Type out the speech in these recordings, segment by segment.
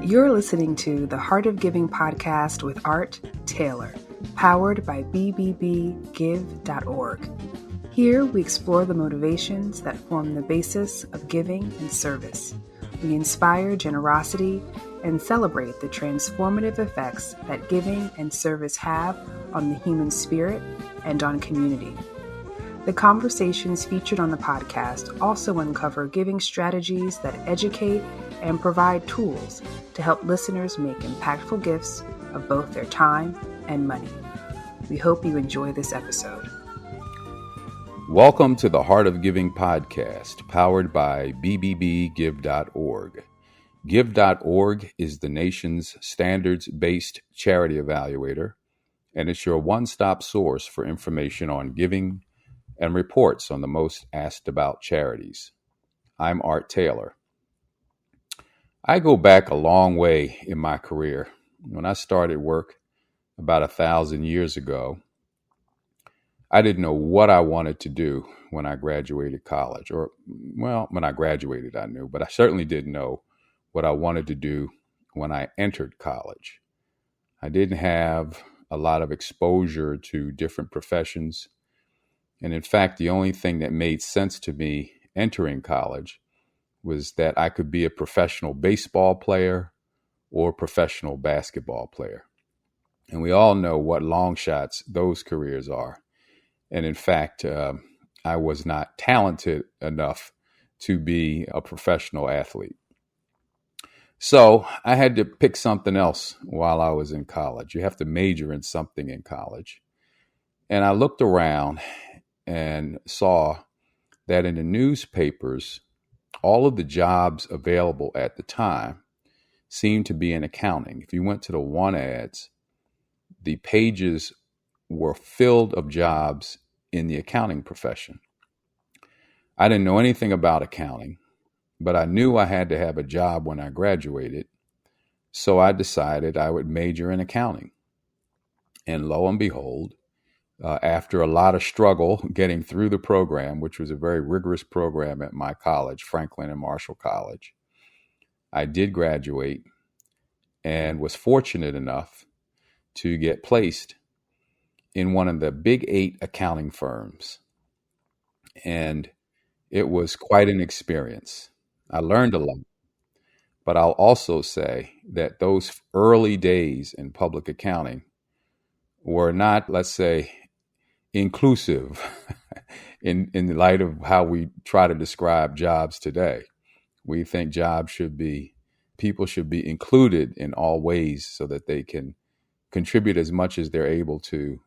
You're listening to the Heart of Giving podcast with Art Taylor, powered by bbbgive.org. Here we explore the motivations that form the basis of giving and service. We inspire generosity and celebrate the transformative effects that giving and service have on the human spirit and on community. The conversations featured on the podcast also uncover giving strategies that educate and provide tools to help listeners make impactful gifts of both their time and money. We hope you enjoy this episode. Welcome to the Heart of Giving podcast, powered by bbbgive.org. Give.org is the nation's standards-based charity evaluator, and it's your one-stop source for information on giving and reports on the most asked about charities. I'm Art Taylor. I go back a long way in my career. When I started work about 1,000 years ago, I didn't know what I wanted to do when I graduated college. When I graduated, I knew, but I certainly didn't know what I wanted to do when I entered college. I didn't have a lot of exposure to different professions. And in fact, the only thing that made sense to me entering college was that I could be a professional baseball player or professional basketball player. And we all know what long shots those careers are. And in fact, I was not talented enough to be a professional athlete. So I had to pick something else while I was in college. You have to major in something in college. And I looked around and saw that in the newspapers, all of the jobs available at the time seemed to be in accounting. If you went to the want ads, the pages were filled of jobs in the accounting profession. I didn't know anything about accounting, but I knew I had to have a job when I graduated. So I decided I would major in accounting. And lo and behold, after a lot of struggle getting through the program, which was a very rigorous program at my college, Franklin and Marshall College, I did graduate and was fortunate enough to get placed in one of the big 8 accounting firms. And it was quite an experience. I learned a lot. But I'll also say that those early days in public accounting were not, let's say, inclusive in light of how we try to describe jobs today. We think people should be included in all ways so that they can contribute as much as they're able to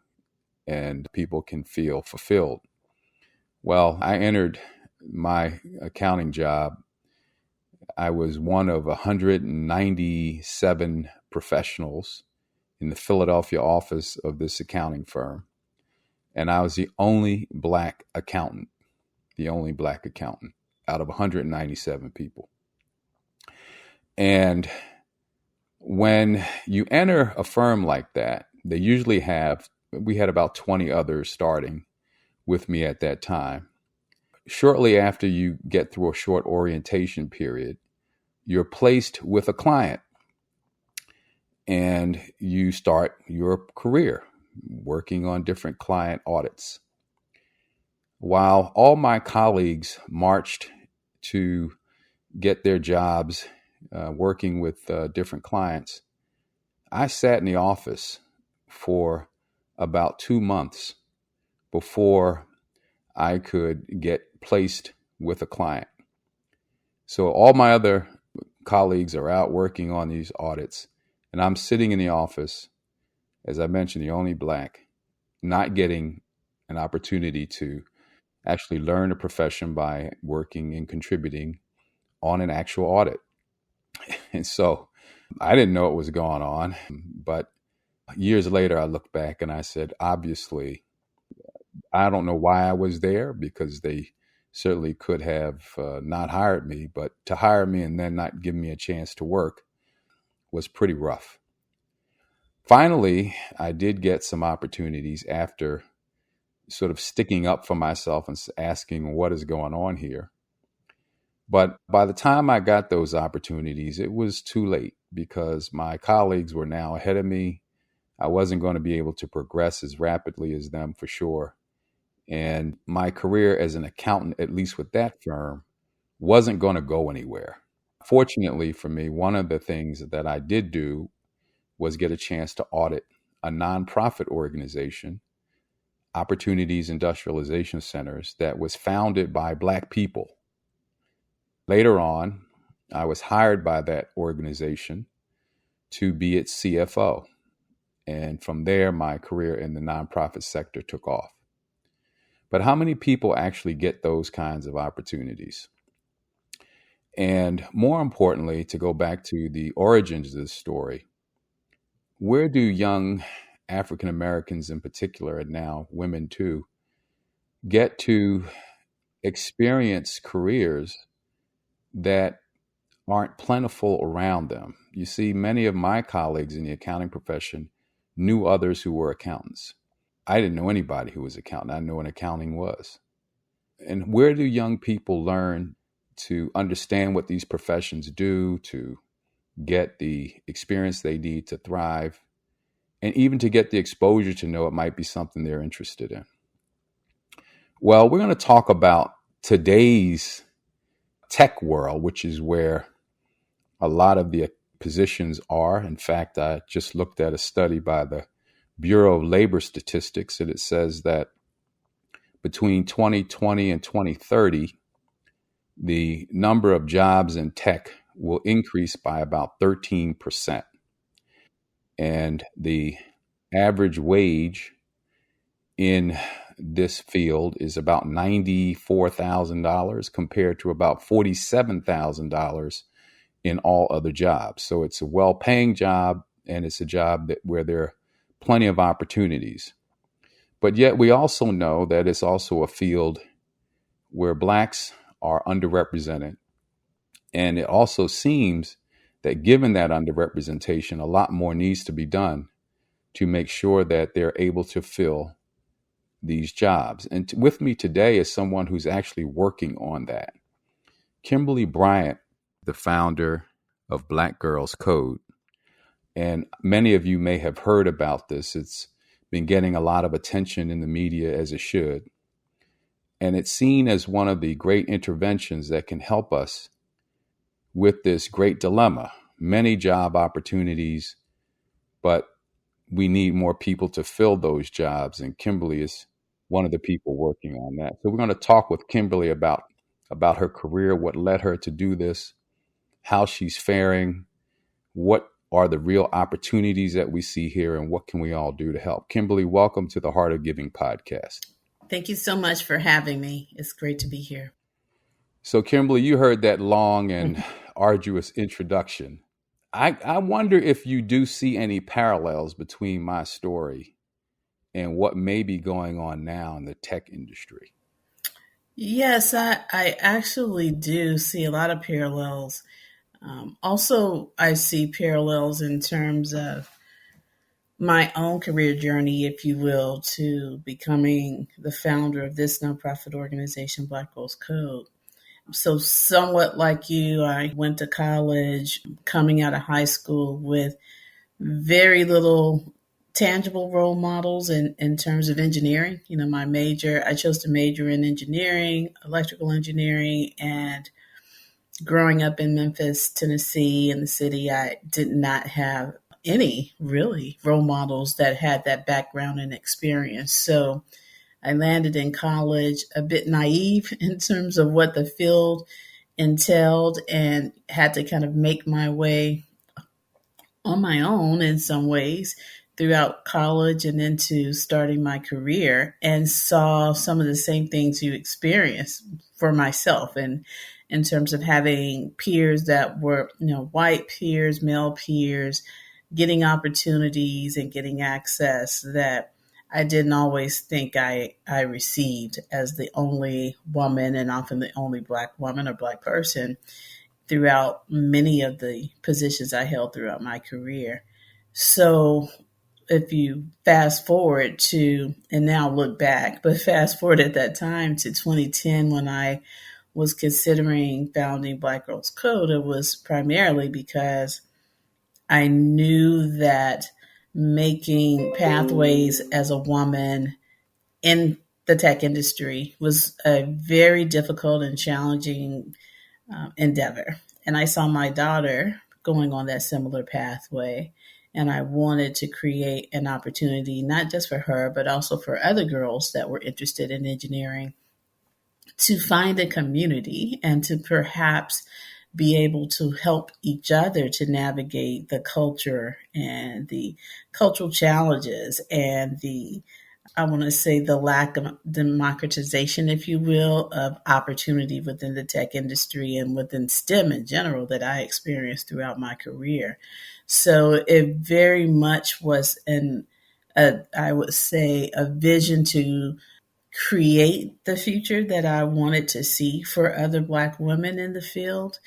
and people can feel fulfilled. Well, I entered my accounting job. I was one of 197 professionals in the Philadelphia office of this accounting firm. And I was the only black accountant out of 197 people. And when you enter a firm like that, they usually we had about 20 others starting with me at that time. Shortly after you get through a short orientation period, you're placed with a client and you start your career working on different client audits. While all my colleagues marched to get their jobs working with different clients, I sat in the office for about 2 months before I could get placed with a client. So all my other colleagues are out working on these audits, and I'm sitting in the office, as I mentioned, the only black, not getting an opportunity to actually learn a profession by working and contributing on an actual audit. And so I didn't know what was going on, but years later, I look back and I said, obviously, I don't know why I was there, because they certainly could have not hired me, but to hire me and then not give me a chance to work was pretty rough. Finally, I did get some opportunities after sort of sticking up for myself and asking what is going on here. But by the time I got those opportunities, it was too late because my colleagues were now ahead of me. I wasn't going to be able to progress as rapidly as them for sure. And my career as an accountant, at least with that firm, wasn't going to go anywhere. Fortunately for me, one of the things that I did do was get a chance to audit a nonprofit organization, Opportunities Industrialization Centers, that was founded by Black people. Later on, I was hired by that organization to be its CFO. And from there, my career in the nonprofit sector took off. But how many people actually get those kinds of opportunities? And more importantly, to go back to the origins of this story, where do young African Americans in particular, and now women too, get to experience careers that aren't plentiful around them? You see, many of my colleagues in the accounting profession knew others who were accountants. I didn't know anybody who was an accountant. I didn't know what accounting was. And where do young people learn to understand what these professions do, to get the experience they need to thrive, and even to get the exposure to know it might be something they're interested in? Well, we're going to talk about today's tech world, which is where a lot of the positions are. In fact, I just looked at a study by the Bureau of Labor Statistics, and it says that between 2020 and 2030, the number of jobs in tech will increase by about 13%. And the average wage in this field is about $94,000 compared to about $47,000 in all other jobs. So it's a well-paying job, and it's a job where there are plenty of opportunities. But yet we also know that it's also a field where Blacks are underrepresented. And it also seems that given that underrepresentation, a lot more needs to be done to make sure that they're able to fill these jobs. And with me today is someone who's actually working on that. Kimberly Bryant, the founder of Black Girls Code. And many of you may have heard about this. It's been getting a lot of attention in the media, as it should. And it's seen as one of the great interventions that can help us with this great dilemma. Many job opportunities, but we need more people to fill those jobs. And Kimberly is one of the people working on that. So we're going to talk with Kimberly about her career, what led her to do this, how she's faring, what are the real opportunities that we see here, and what can we all do to help. Kimberly, welcome to the Heart of Giving podcast. Thank you so much for having me. It's great to be here. So, Kimberly, you heard that long and arduous introduction. I wonder if you do see any parallels between my story and what may be going on now in the tech industry. Yes, I actually do see a lot of parallels. Also, I see parallels in terms of my own career journey, if you will, to becoming the founder of this nonprofit organization, Black Girls Code. So somewhat like you, I went to college, coming out of high school with very little tangible role models in terms of engineering. You know, I chose to major in engineering, electrical engineering, and growing up in Memphis, Tennessee, in the city, I did not have any really role models that had that background and experience. So I landed in college a bit naive in terms of what the field entailed and had to kind of make my way on my own in some ways throughout college and into starting my career, and saw some of the same things you experienced for myself. And in terms of having peers that were, white peers, male peers, getting opportunities and getting access that I didn't always think I received as the only woman, and often the only Black woman or Black person, throughout many of the positions I held throughout my career. So if you fast forward to, and now look back, but fast forward at that time to 2010 when I was considering founding Black Girls Code, it was primarily because I knew that making pathways as a woman in the tech industry was a very difficult and challenging endeavor. And I saw my daughter going on that similar pathway. And I wanted to create an opportunity, not just for her, but also for other girls that were interested in engineering to find a community and to perhaps be able to help each other to navigate the culture and the cultural challenges and the, I want to say, the lack of democratization, if you will, of opportunity within the tech industry and within STEM in general that I experienced throughout my career. So it very much was I would say, a vision to create the future that I wanted to see for other Black women in the field.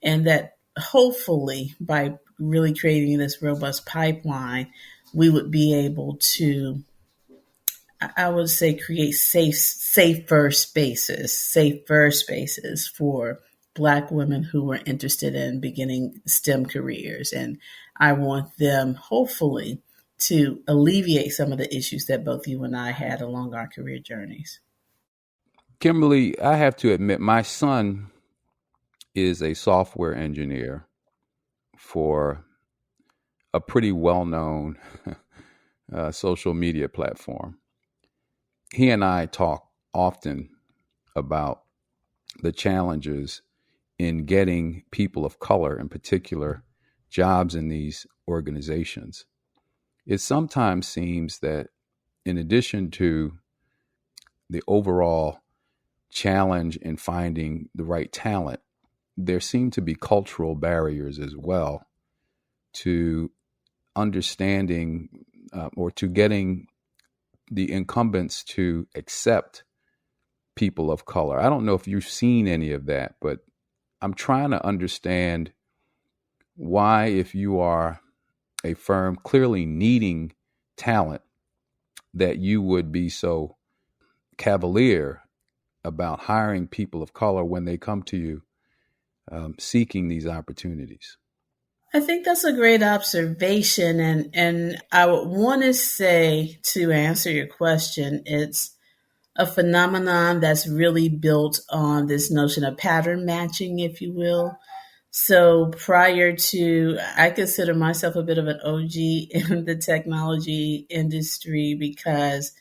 And that hopefully by really creating this robust pipeline, we would be able to, I would say, create safer spaces for Black women who were interested in beginning STEM careers. And I want them, hopefully, to alleviate some of the issues that both you and I had along our career journeys. Kimberly, I have to admit, my son is a software engineer for a pretty well-known social media platform. He and I talk often about the challenges in getting people of color, in particular, jobs in these organizations. It sometimes seems that in addition to the overall challenge in finding the right talent, there seem to be cultural barriers as well to understanding or to getting the incumbents to accept people of color. I don't know if you've seen any of that, but I'm trying to understand why, if you are a firm clearly needing talent, that you would be so cavalier about hiring people of color when they come to you seeking these opportunities. I think that's a great observation. And I would want to say, to answer your question, it's a phenomenon that's really built on this notion of pattern matching, if you will. So prior to, I consider myself a bit of an OG in the technology industry because,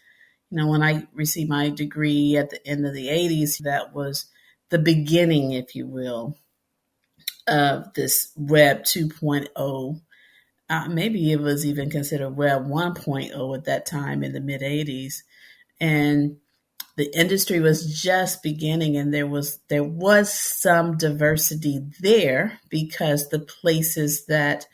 when I received my degree at the end of the 80s, that was the beginning, if you will, of this Web 2.0. Maybe it was even considered Web 1.0 at that time in the mid 80s. And the industry was just beginning, and there was some diversity there because the places that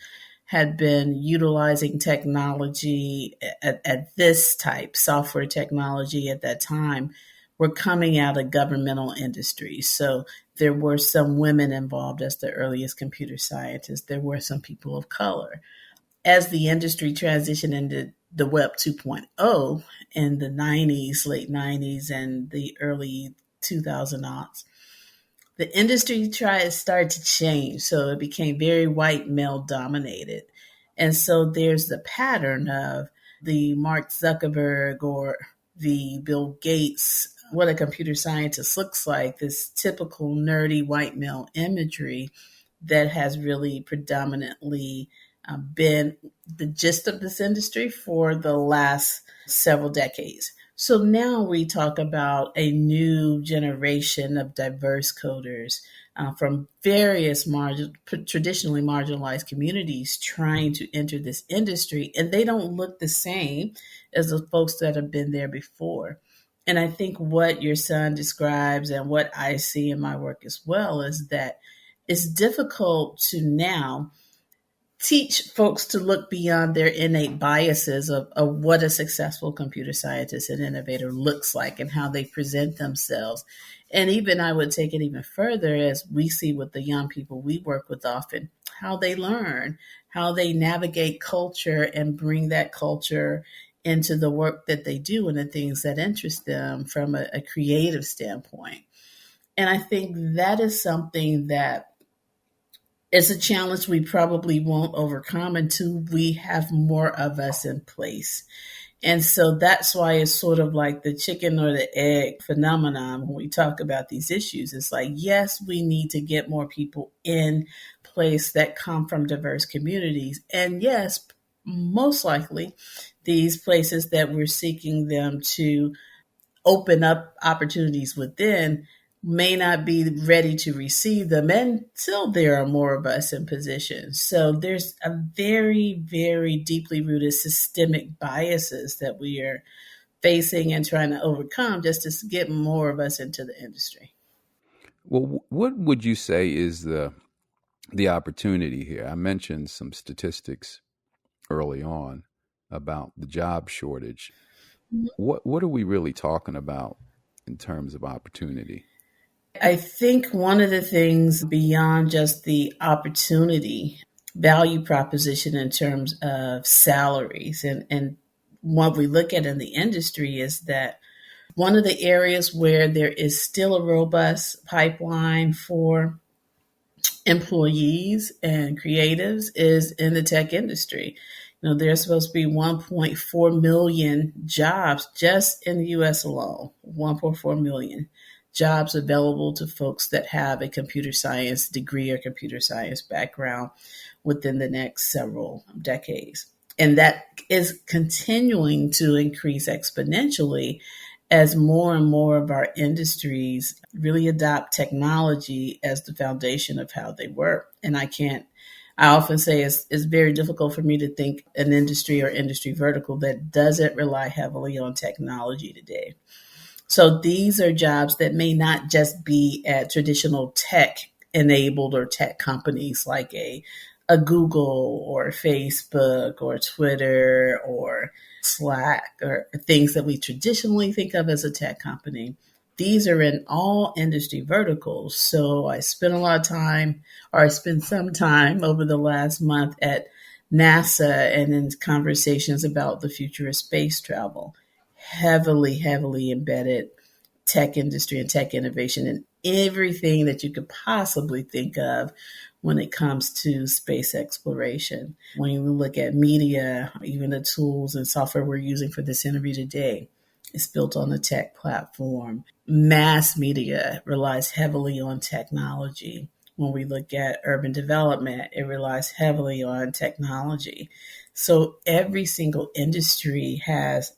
had been utilizing technology at this type, software technology at that time, were coming out of governmental industries. So there were some women involved as the earliest computer scientists. There were some people of color. As the industry transitioned into the Web 2.0 in the 90s, late 90s, and the early 2000s, the industry started to change. So it became very white male dominated. And so there's the pattern of the Mark Zuckerberg or the Bill Gates, what a computer scientist looks like, this typical nerdy white male imagery that has really predominantly been the gist of this industry for the last several decades. So now we talk about a new generation of diverse coders from various traditionally marginalized communities trying to enter this industry, and they don't look the same as the folks that have been there before. And I think what your son describes and what I see in my work as well is that it's difficult to now teach folks to look beyond their innate biases of what a successful computer scientist and innovator looks like and how they present themselves. And even I would take it even further, as we see with the young people we work with often, how they learn, how they navigate culture and bring that culture into the work that they do and the things that interest them from a creative standpoint. And I think that is something that is a challenge we probably won't overcome until we have more of us in place. And so that's why it's sort of like the chicken or the egg phenomenon when we talk about these issues. It's like, yes, we need to get more people in place that come from diverse communities. And yes, most likely, these places that we're seeking them to open up opportunities within may not be ready to receive them until there are more of us in position. So there's a very, very deeply rooted systemic biases that we are facing and trying to overcome just to get more of us into the industry. Well, what would you say is the opportunity here? I mentioned some statistics early on about the job shortage. What are we really talking about in terms of opportunity? I think one of the things beyond just the opportunity value proposition in terms of salaries and what we look at in the industry is that one of the areas where there is still a robust pipeline for employees and creatives is in the tech industry. There's supposed to be 1.4 million jobs just in the US alone, 1.4 million jobs available to folks that have a computer science degree or computer science background within the next several decades. And that is continuing to increase exponentially as more and more of our industries really adopt technology as the foundation of how they work. And I often say it's very difficult for me to think an industry or industry vertical that doesn't rely heavily on technology today. So these are jobs that may not just be at traditional tech enabled or tech companies like a Google or Facebook or Twitter or Slack or things that we traditionally think of as a tech company. These are in all industry verticals. So I spent a lot of time, or I spent some time over the last month at NASA and in conversations about the future of space travel. Heavily, heavily embedded tech industry and tech innovation in everything that you could possibly think of when it comes to space exploration. When you look at media, even the tools and software we're using for this interview today, it's built on a tech platform. Mass media relies heavily on technology. When we look at urban development, it relies heavily on technology. So every single industry has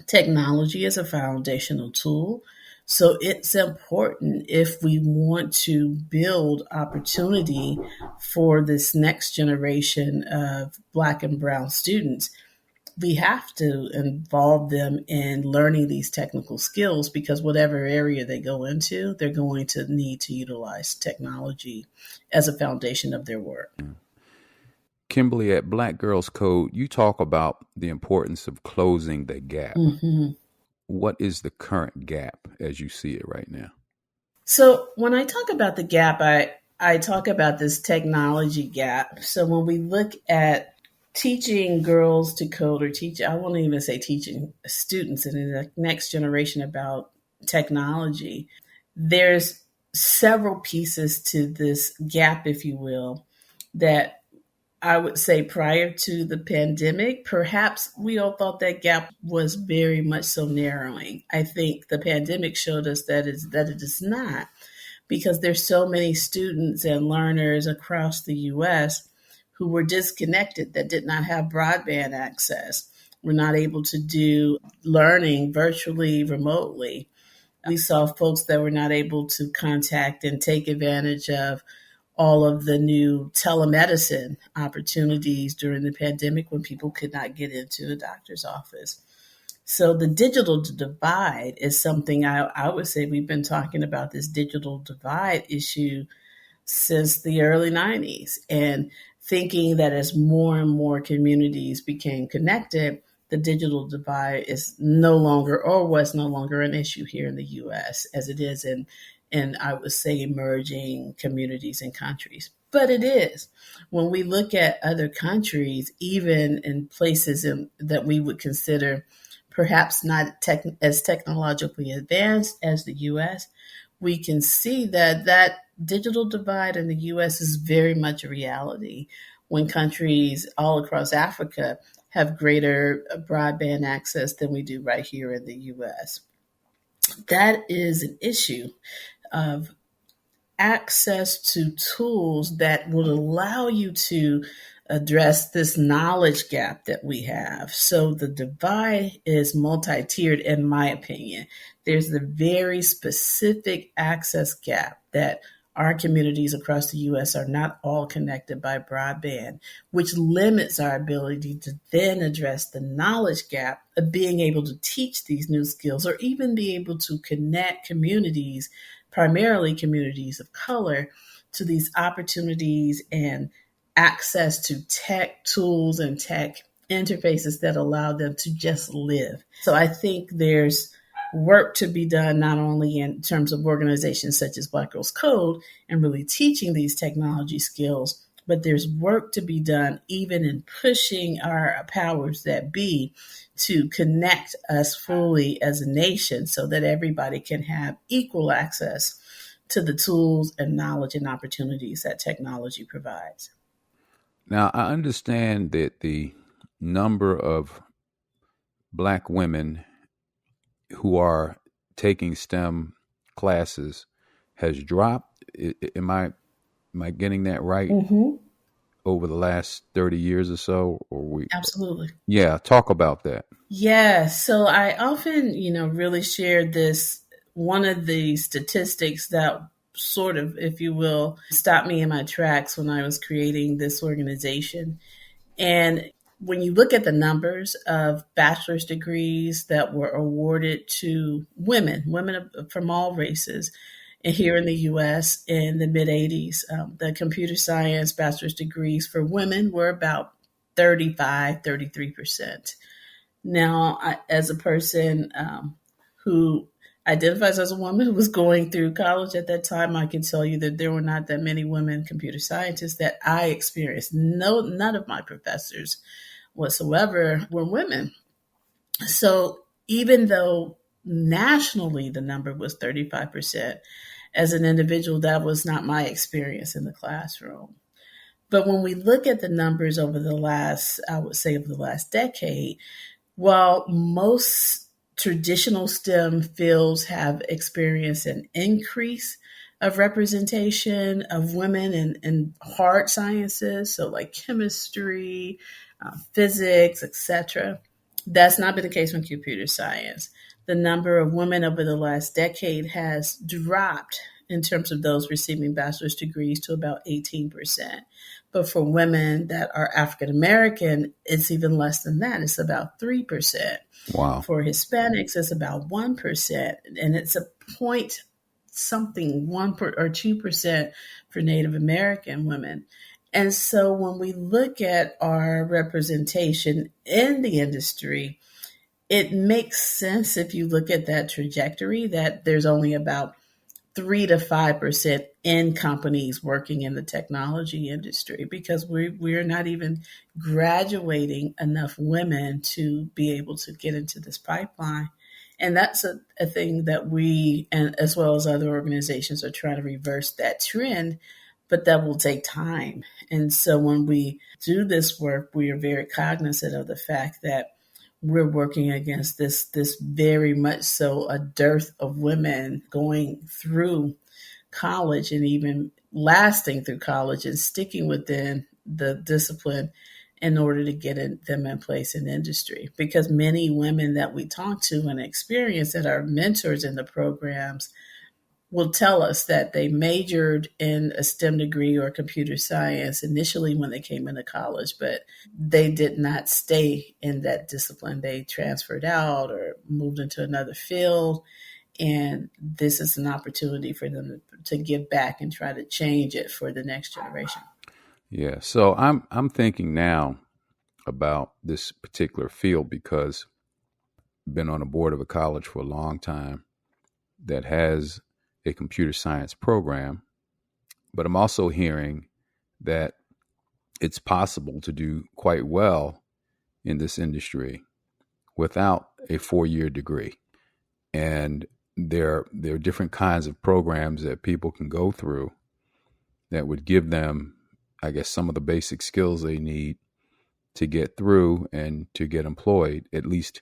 technology as a foundational tool. So it's important if we want to build opportunity for this next generation of Black and Brown students. We have to involve them in learning these technical skills because whatever area they go into, they're going to need to utilize technology as a foundation of their work. Kimberly, at Black Girls Code, you talk about the importance of closing the gap. Mm-hmm. What is the current gap as you see it right now? So when I talk about the gap, I talk about this technology gap. So when we look at teaching girls to code or I won't even say teaching students in the next generation about technology, there's several pieces to this gap, if you will, that I would say prior to the pandemic, perhaps we all thought that gap was very much so narrowing. I think the pandemic showed us that it is not, because there's so many students and learners across the US who were disconnected, that did not have broadband access, were not able to do learning virtually, remotely. We saw folks that were not able to contact and take advantage of all of the new telemedicine opportunities during the pandemic when people could not get into a doctor's office. So the digital divide is something I would say we've been talking about this digital divide issue since the early 90s, and thinking that as more and more communities became connected, the digital divide is no longer, or was no longer, an issue here in the US as it is in I would say emerging communities and countries. But it is. When we look at other countries, even in places that we would consider perhaps not as technologically advanced as the US, we can see that that digital divide in the US is very much a reality when countries all across Africa have greater broadband access than we do right here in the US. That is an issue of access to tools that will allow you to address this knowledge gap that we have. So the divide is multi-tiered, in my opinion. There's the very specific access gap that our communities across the US are not all connected by broadband, which limits our ability to then address the knowledge gap of being able to teach these new skills or even be able to connect communities, primarily communities of color, to these opportunities and access to tech tools and tech interfaces that allow them to just live. So I think there's work to be done, not only in terms of organizations such as Black Girls Code and really teaching these technology skills, but there's work to be done even in pushing our powers that be to connect us fully as a nation so that everybody can have equal access to the tools and knowledge and opportunities that technology provides. Now, I understand that the number of Black women who are taking STEM classes has dropped. Am I getting that right? Mm-hmm. Over the last 30 years or so, or we? Absolutely. Yeah, talk about that. Yeah. So I often, really share this. One of the statistics that sort of, if you will, stopped me in my tracks when I was creating this organization. And when you look at the numbers of bachelor's degrees that were awarded to women from all races, and here in the US in the mid 80s, the computer science bachelor's degrees for women were about 35, 33%. Now, as a person who identifies as a woman who was going through college at that time, I can tell you that there were not that many women computer scientists that I experienced. No, none of my professors whatsoever were women. So even though nationally the number was 35%, as an individual, that was not my experience in the classroom. But when we look at the numbers over the last, I would say over the last decade, while most traditional STEM fields have experienced an increase of representation of women in hard sciences, so like chemistry, physics, etc., that's not been the case with computer science. The number of women over the last decade has dropped in terms of those receiving bachelor's degrees to about 18%. But for women that are African American, it's even less than that. It's about 3%. Wow. For Hispanics, it's about 1%. And it's a point something, 2% for Native American women. And so when we look at our representation in the industry, it makes sense if you look at that trajectory that there's only about 3 to 5% in companies working in the technology industry because we're not even graduating enough women to be able to get into this pipeline. And that's a thing that we, and as well as other organizations, are trying to reverse that trend, but that will take time. And so when we do this work, we are very cognizant of the fact that we're working against this very much so a dearth of women going through college and even lasting through college and sticking within the discipline in order to get them in place in industry. Because many women that we talk to and experience that are mentors in the programs will tell us that they majored in a STEM degree or computer science initially when they came into college, but they did not stay in that discipline. They transferred out or moved into another field. And this is an opportunity for them to give back and try to change it for the next generation. Yeah. So I'm thinking now about this particular field because I've been on the board of a college for a long time that has a computer science program, but I'm also hearing that it's possible to do quite well in this industry without a 4-year degree. And there are different kinds of programs that people can go through that would give them, I guess, some of the basic skills they need to get through and to get employed, at least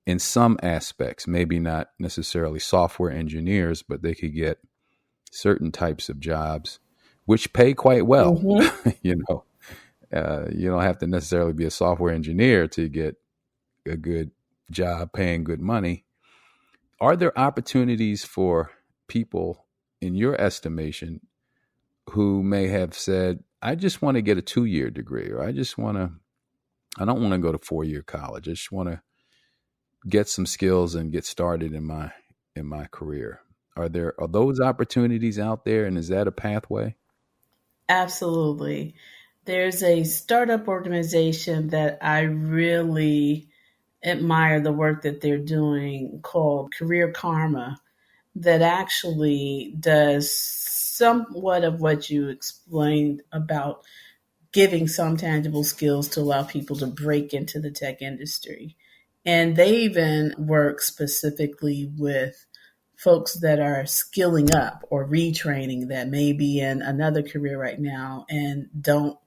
in some aspects. Maybe not necessarily software engineers, but they could get certain types of jobs which pay quite well. Mm-hmm. you know, you don't have to necessarily be a software engineer to get a good job paying good money. Are there opportunities for people, in your estimation, who may have said, I just want to get a 2-year degree, or I don't want to go to 4-year college. I just want to get some skills and get started in my career. Are those opportunities out there, and is that a pathway? Absolutely. There's a startup organization that I really admire the work that they're doing called Career Karma that actually does somewhat of what you explained about giving some tangible skills to allow people to break into the tech industry. And they even work specifically with folks that are skilling up or retraining that may be in another career right now and don't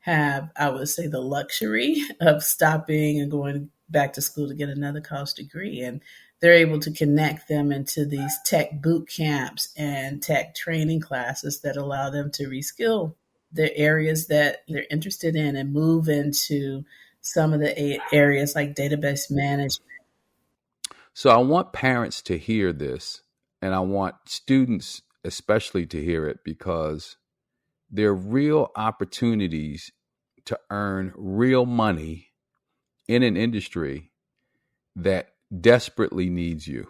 have, I would say, the luxury of stopping and going back to school to get another college degree. And they're able to connect them into these tech boot camps and tech training classes that allow them to reskill the areas that they're interested in and move into some of the areas like database management. So I want parents to hear this, and I want students especially to hear it, because there are real opportunities to earn real money in an industry that desperately needs you.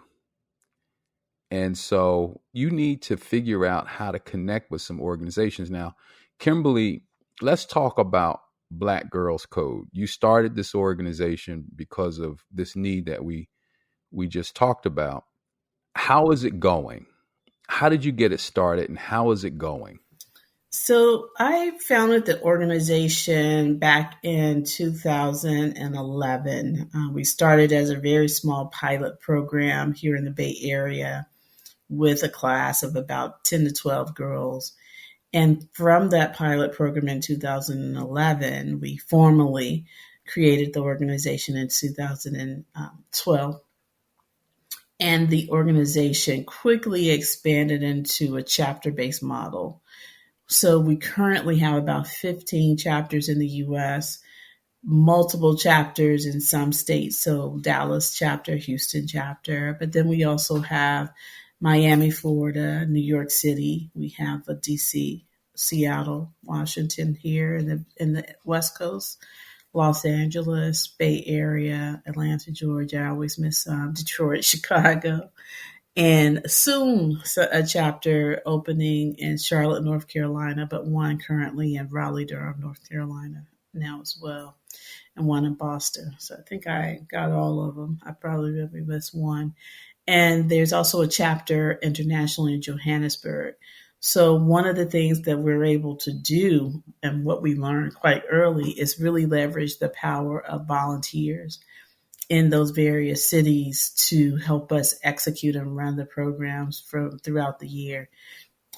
And so you need to figure out how to connect with some organizations. Now, Kimberly, let's talk about Black Girls Code. You started this organization because of this need that we just talked about. How is it going? How did you get it started, and how is it going? So I founded the organization back in 2011. We started as a very small pilot program here in the Bay Area with a class of about 10 to 12 girls. And from that pilot program in 2011, we formally created the organization in 2012. And the organization quickly expanded into a chapter based model. So we currently have about 15 chapters in the US, multiple chapters in some states. So Dallas chapter, Houston chapter, but then we also have Miami, Florida, New York City. We have a DC, Seattle, Washington here in the West Coast, Los Angeles, Bay Area, Atlanta, Georgia. I always miss Detroit, Chicago. And soon a chapter opening in Charlotte, North Carolina, but one currently in Raleigh, Durham, North Carolina now as well, and one in Boston. So I think I got all of them. I probably really missed one. And there's also a chapter internationally in Johannesburg. So one of the things that we're able to do and what we learned quite early is really leverage the power of volunteers in those various cities to help us execute and run the programs from throughout the year.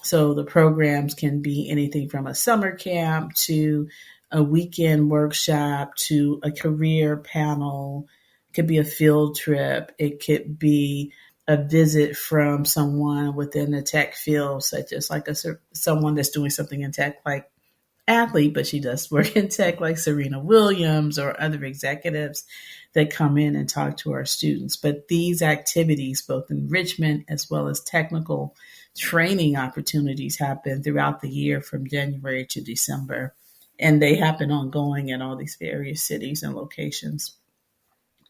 So the programs can be anything from a summer camp to a weekend workshop to a career panel. It could be a field trip. It could be a visit from someone within the tech field, such as like someone that's doing something in tech, like athlete, but she does work in tech, like Serena Williams or other executives that come in and talk to our students. But these activities, both enrichment as well as technical training opportunities, happen throughout the year from January to December. And they happen ongoing in all these various cities and locations.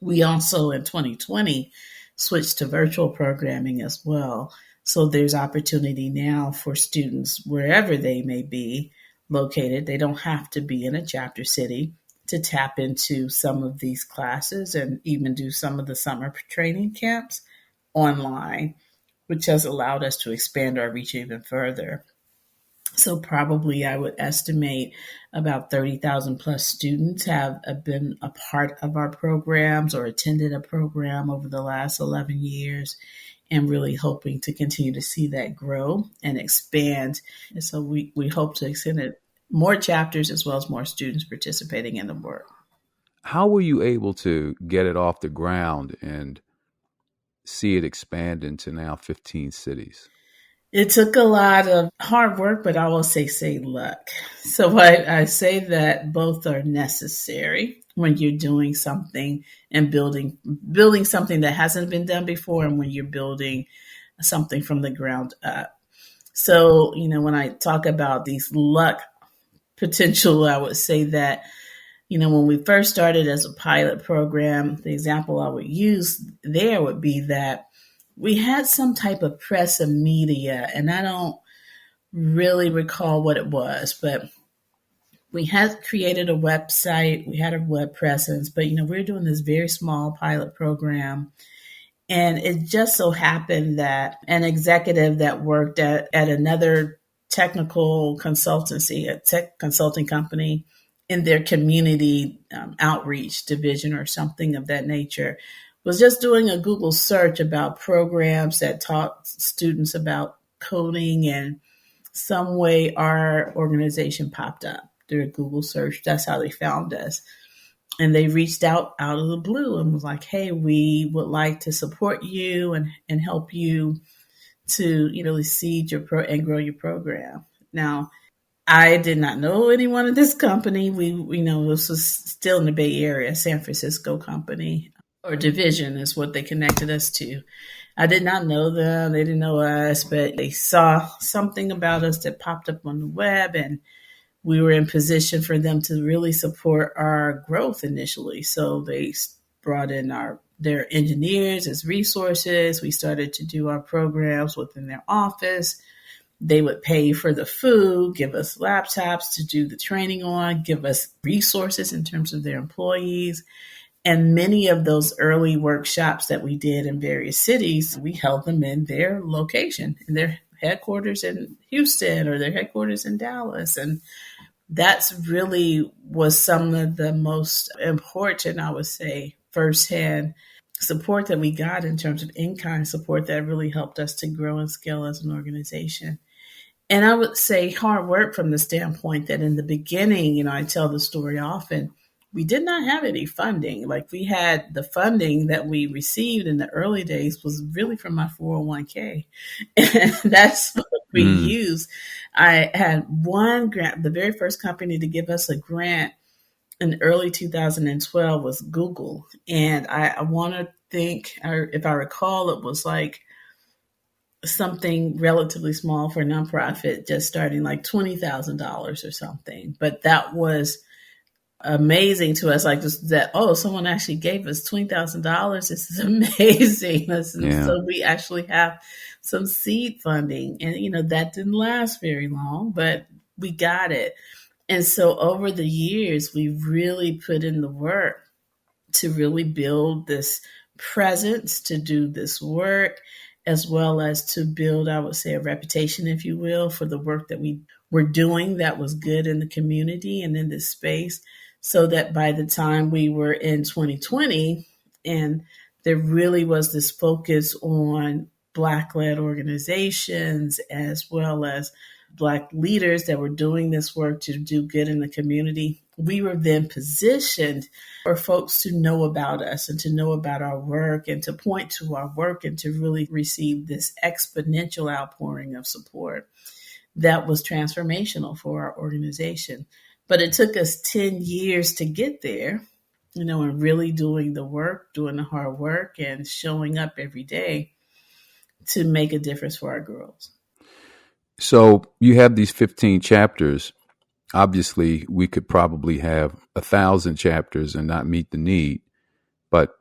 We also in 2020 switched to virtual programming as well. So there's opportunity now for students wherever they may be located. They don't have to be in a chapter city to tap into some of these classes and even do some of the summer training camps online, which has allowed us to expand our reach even further. So probably I would estimate about 30,000 plus students have been a part of our programs or attended a program over the last 11 years. and really hoping to continue to see that grow and expand. And so we hope to extend it more chapters as well as more students participating in the work. How were you able to get it off the ground and see it expand into now 15 cities? It took a lot of hard work, but I will say luck. So I say that both are necessary when you're doing something and building something that hasn't been done before, and when you're building something from the ground up. So, when I talk about these luck potential, I would say that, when we first started as a pilot program, the example I would use there would be that we had some type of press and media, and I don't really recall what it was, but we had created a website, we had a web presence, but we were doing this very small pilot program. And it just so happened that an executive that worked at another technical consultancy, a tech consulting company, in their community outreach division or something of that nature, was just doing a Google search about programs that taught students about coding, and some way our organization popped up through a Google search. That's how they found us. And they reached out of the blue and was like, hey, we would like to support you and help you to, seed your and grow your program. Now, I did not know anyone at this company. This was still in the Bay Area, San Francisco company, or division is what they connected us to. I did not know them. They didn't know us, but they saw something about us that popped up on the web, and we were in position for them to really support our growth initially. So they brought in their engineers as resources. We started to do our programs within their office. They would pay for the food, give us laptops to do the training on, give us resources in terms of their employees. And many of those early workshops that we did in various cities, we held them in their location, in their headquarters in Houston or their headquarters in Dallas. And that's really was some of the most important, I would say, firsthand support that we got in terms of in-kind support that really helped us to grow and scale as an organization. And I would say hard work from the standpoint that in the beginning, I tell the story often, we did not have any funding. Like, we had the funding that we received in the early days was really from my 401k. And that's what we used. I had one grant, the very first company to give us a grant in early 2012 was Google. And I want to think, if I recall, it was like something relatively small for a nonprofit, just starting like $20,000 or something. But that was amazing to us, like just that, someone actually gave us $20,000. This is amazing. Yeah. So we actually have some seed funding, and that didn't last very long, but we got it. And so over the years, we really put in the work to really build this presence, to do this work, as well as to build, I would say, a reputation, if you will, for the work that we were doing that was good in the community and in this space. So that by the time we were in 2020, and there really was this focus on Black-led organizations as well as Black leaders that were doing this work to do good in the community, we were then positioned for folks to know about us and to know about our work and to point to our work and to really receive this exponential outpouring of support that was transformational for our organization. But it took us 10 years to get there, and really doing the work, doing the hard work, and showing up every day to make a difference for our girls. So you have these 15 chapters. Obviously, we could probably have 1,000 chapters and not meet the need, but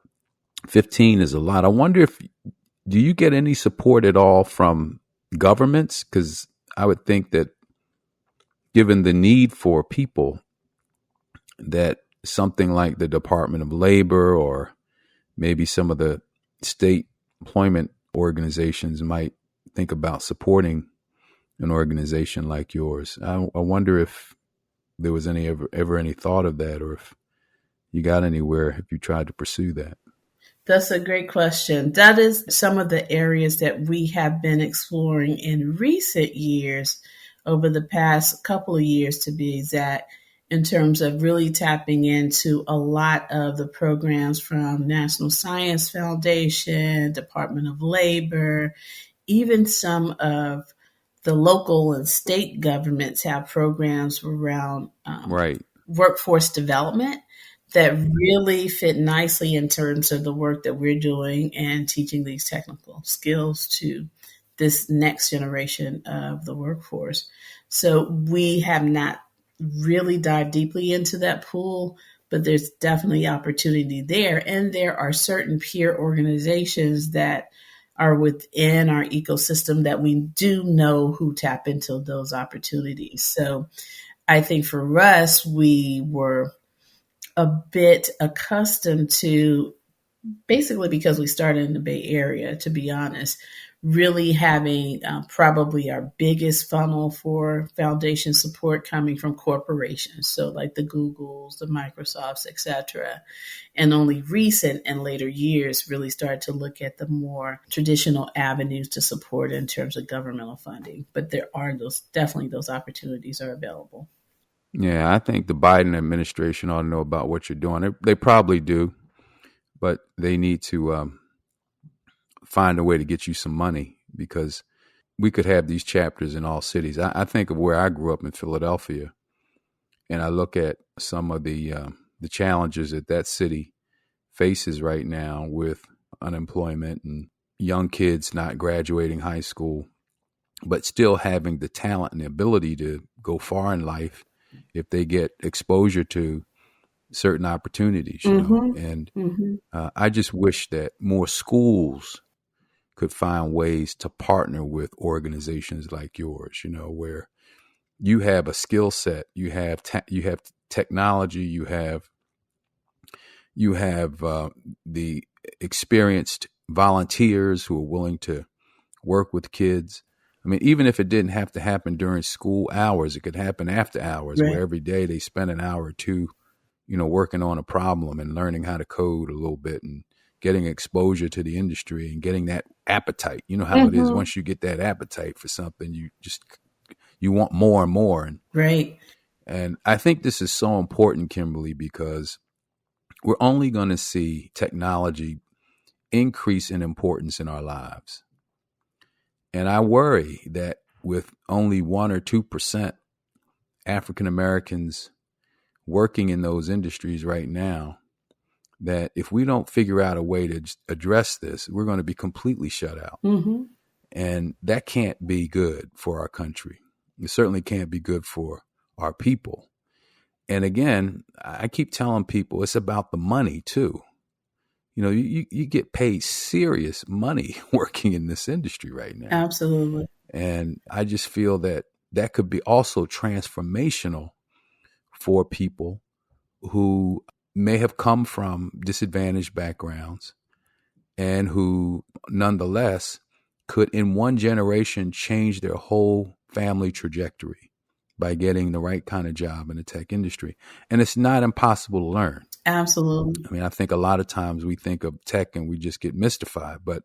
15 is a lot. I wonder do you get any support at all from governments? Because I would think that given the need for people, that something like the Department of Labor or maybe some of the state employment organizations might think about supporting an organization like yours. I wonder if there was ever any thought of that, or if you got anywhere if you tried to pursue that. That's a great question. That is some of the areas that we have been exploring in recent years, over the past couple of years to be exact, in terms of really tapping into a lot of the programs from National Science Foundation, Department of Labor, even some of the local and state governments have programs around Right. workforce development that really fit nicely in terms of the work that we're doing and teaching these technical skills to this next generation of the workforce. So we have not really dived deeply into that pool, but there's definitely opportunity there. And there are certain peer organizations that are within our ecosystem that we do know who tap into those opportunities. So I think for us, we were a bit accustomed to, basically because we started in the Bay Area, to be honest, really having probably our biggest funnel for foundation support coming from corporations. So like the Googles, the Microsofts, etc. And only recent and later years really started to look at the more traditional avenues to support in terms of governmental funding. But there are those opportunities are available. Yeah, I think the Biden administration ought to know about what you're doing. They probably do, but they need to find a way to get you some money because we could have these chapters in all cities. I think of where I grew up in Philadelphia, and I look at some of the challenges that that city faces right now with unemployment and young kids not graduating high school, but still having the talent and the ability to go far in life if they get exposure to certain opportunities, you know. Mm-hmm. And Mm-hmm. I just wish that more schools could find ways to partner with organizations like yours, you know, where you have a skill set, you have technology, you have the experienced volunteers who are willing to work with kids. I mean, even if it didn't have to happen during school hours, it could happen after hours, where Right. every day they spend an hour or two, you know, working on a problem and learning how to code a little bit and getting exposure to the industry and getting that appetite. You know how it is. Mm-hmm. Once you get that appetite for something, you want more and more. Right. And I think this is so important, Kimberly, because we're only going to see technology increase in importance in our lives. And I worry that with only 1 or 2% African Americans working in those industries right now, that if we don't figure out a way to address this, we're going to be completely shut out. Mm-hmm. And that can't be good for our country. It certainly can't be good for our people. And again, I keep telling people it's about the money too. You know, you get paid serious money working in this industry right now. Absolutely. And I just feel that that could be also transformational for people who may have come from disadvantaged backgrounds and who nonetheless could in one generation change their whole family trajectory by getting the right kind of job in the tech industry. And it's not impossible to learn. Absolutely. I mean, I think a lot of times we think of tech and we just get mystified, but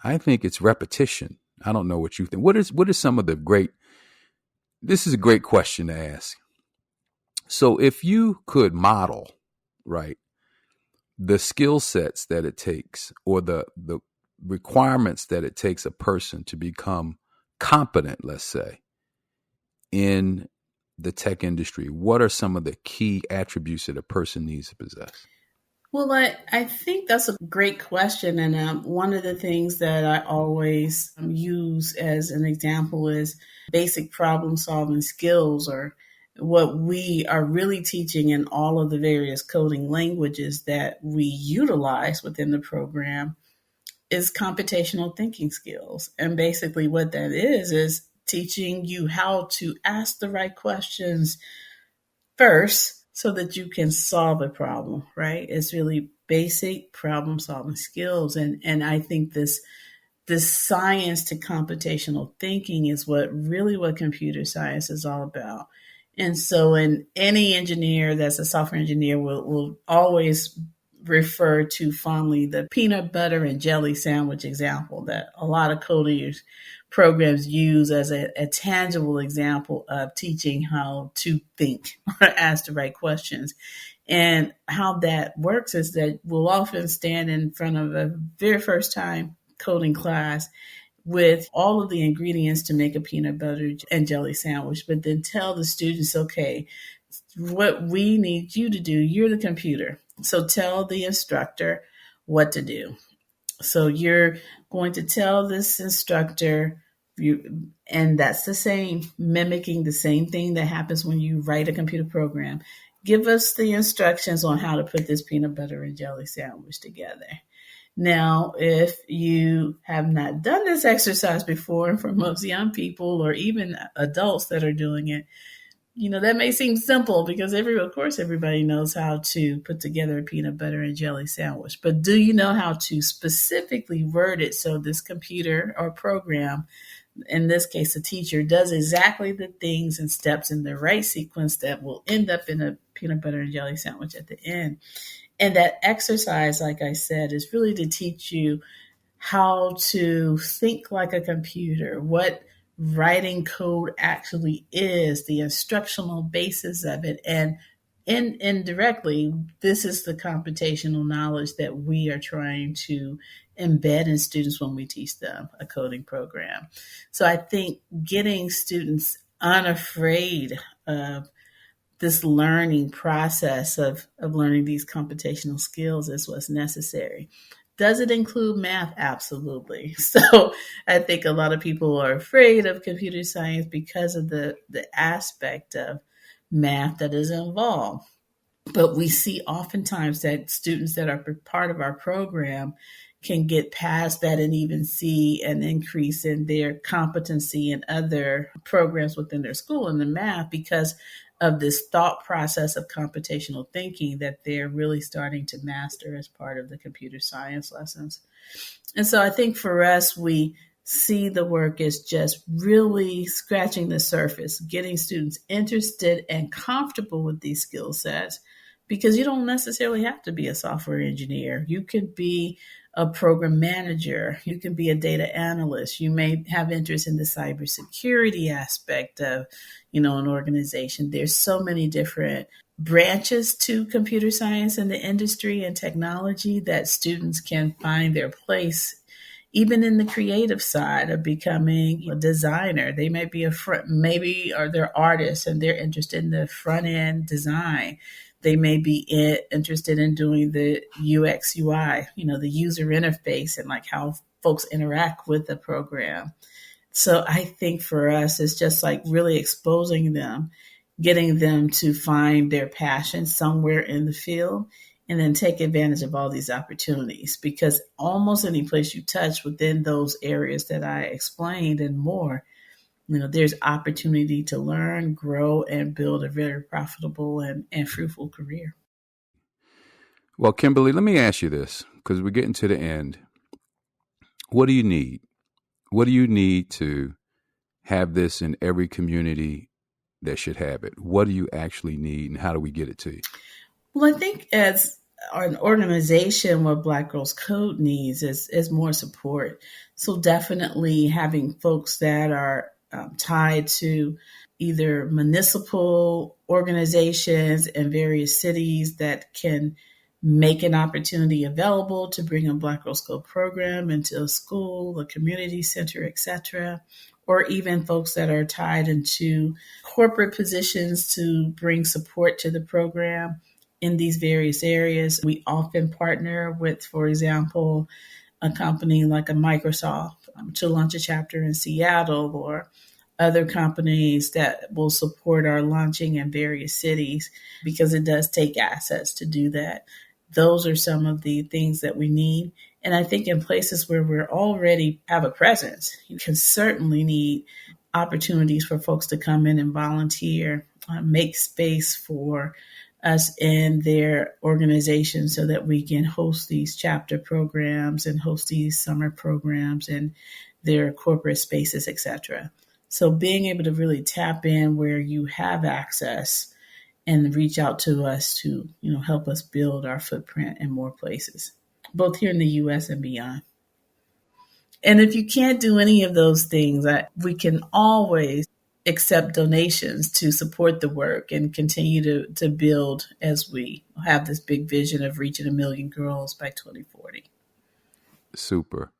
I think it's repetition. I don't know what you think. What is some of the great, this is a great question to ask. So if you could model, right, the skill sets that it takes or the requirements that it takes a person to become competent, let's say, in the tech industry, what are some of the key attributes that a person needs to possess? Well, I think that's a great question. And one of the things that I always use as an example is basic problem solving skills, or what we are really teaching in all of the various coding languages that we utilize within the program is computational thinking skills. And basically, what that is teaching you how to ask the right questions first so that you can solve a problem, right? It's really basic problem solving skills. And I think this science to computational thinking is what computer science is all about. And so, in any engineer that's a software engineer will always refer to fondly the peanut butter and jelly sandwich example that a lot of coding programs use as a tangible example of teaching how to think or ask the right questions. And how that works is that we'll often stand in front of a very first time coding class with all of the ingredients to make a peanut butter and jelly sandwich, but then tell the students, okay, what we need you to do, you're the computer. So tell the instructor what to do. So you're going to tell this instructor, and that's the same, mimicking the same thing that happens when you write a computer program. Give us the instructions on how to put this peanut butter and jelly sandwich together. Now, if you have not done this exercise before, and for most young people or even adults that are doing it, that may seem simple because of course, everybody knows how to put together a peanut butter and jelly sandwich. But do you know how to specifically word it so this computer or program, in this case, a teacher, does exactly the things and steps in the right sequence that will end up in a peanut butter and jelly sandwich at the end? And that exercise, like I said, is really to teach you how to think like a computer, what writing code actually is, the instructional basis of it. And indirectly, this is the computational knowledge that we are trying to embed in students when we teach them a coding program. So I think getting students unafraid of this learning process of learning these computational skills is what's necessary. Does it include math? Absolutely. So I think a lot of people are afraid of computer science because of the aspect of math that is involved. But we see oftentimes that students that are part of our program can get past that and even see an increase in their competency in other programs within their school in the math because of this thought process of computational thinking that they're really starting to master as part of the computer science lessons. And so I think for us, we see the work as just really scratching the surface, getting students interested and comfortable with these skill sets, because you don't necessarily have to be a software engineer. You could be a program manager. You can be a data analyst. You may have interest in the cybersecurity aspect of, an organization. There's so many different branches to computer science in the industry and technology that students can find their place, even in the creative side of becoming a designer. They may be or they're artists and they're interested in the front end design. They may be interested in doing the UX, UI, the user interface and like how folks interact with the program. So I think for us, it's just like really exposing them, getting them to find their passion somewhere in the field, and then take advantage of all these opportunities, because almost any place you touch within those areas that I explained and more, there's opportunity to learn, grow, and build a very profitable and fruitful career. Well, Kimberly, let me ask you this, because we're getting to the end. What do you need? What do you need to have this in every community that should have it? What do you actually need, and how do we get it to you? Well, I think as an organization, what Black Girls Code needs is more support. So definitely having folks that are tied to either municipal organizations in various cities that can make an opportunity available to bring a Black Girls Code program into a school, a community center, etc., or even folks that are tied into corporate positions to bring support to the program in these various areas. We often partner with, for example, a company like a Microsoft to launch a chapter in Seattle, or other companies that will support our launching in various cities, because it does take assets to do that. Those are some of the things that we need. And I think in places where we're already have a presence, you can certainly need opportunities for folks to come in and volunteer, make space for us in their organization so that we can host these chapter programs and host these summer programs in their corporate spaces, etc. So being able to really tap in where you have access and reach out to us to, help us build our footprint in more places, both here in the U.S. and beyond. And if you can't do any of those things, we can always accept donations to support the work and continue to build as we have this big vision of reaching 1 million girls by 2040. Super.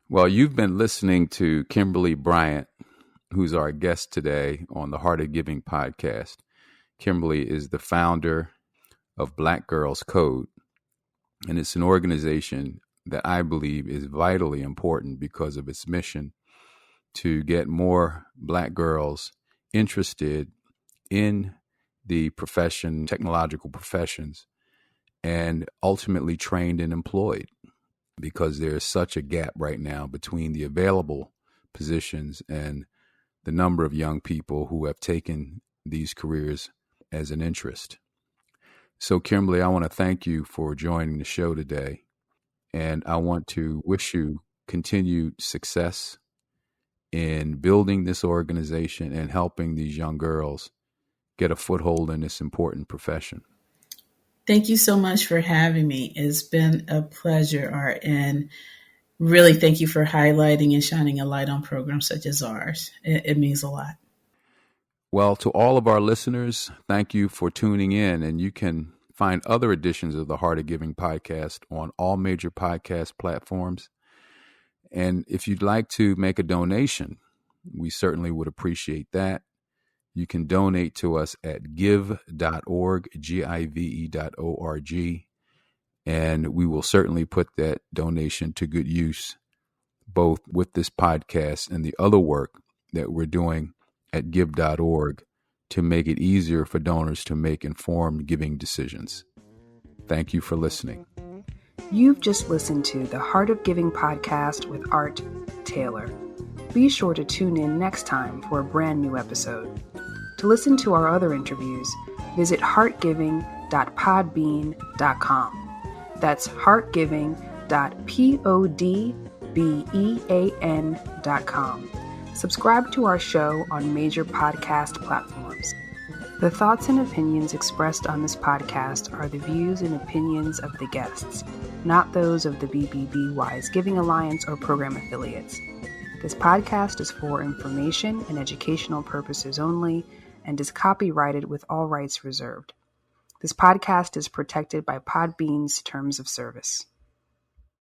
Well, you've been listening to Kimberly Bryant, who's our guest today on the Heart of Giving podcast. Kimberly is the founder of Black Girls Code, and it's an organization that I believe is vitally important because of its mission to get more Black girls interested in the profession, technological professions, and ultimately trained and employed, because there is such a gap right now between the available positions and the number of young people who have taken these careers as an interest. So, Kimberly, I want to thank you for joining the show today. And I want to wish you continued success in building this organization and helping these young girls get a foothold in this important profession. Thank you so much for having me. It's been a pleasure, Art, and really thank you for highlighting and shining a light on programs such as ours. It means a lot. Well, to all of our listeners, thank you for tuning in, and you can find other editions of the Heart of Giving podcast on all major podcast platforms. And if you'd like to make a donation, we certainly would appreciate that. You can donate to us at give.org, give.org, and we will certainly put that donation to good use, both with this podcast and the other work that we're doing at give.org to make it easier for donors to make informed giving decisions. Thank you for listening. You've just listened to the Heart of Giving podcast with Art Taylor. Be sure to tune in next time for a brand new episode. To listen to our other interviews, visit heartgiving.podbean.com. That's heartgiving.podbean.com. Subscribe to our show on major podcast platforms. The thoughts and opinions expressed on this podcast are the views and opinions of the guests, not those of the BBB Wise Giving Alliance or program affiliates. This podcast is for information and educational purposes only and is copyrighted with all rights reserved. This podcast is protected by Podbean's terms of service.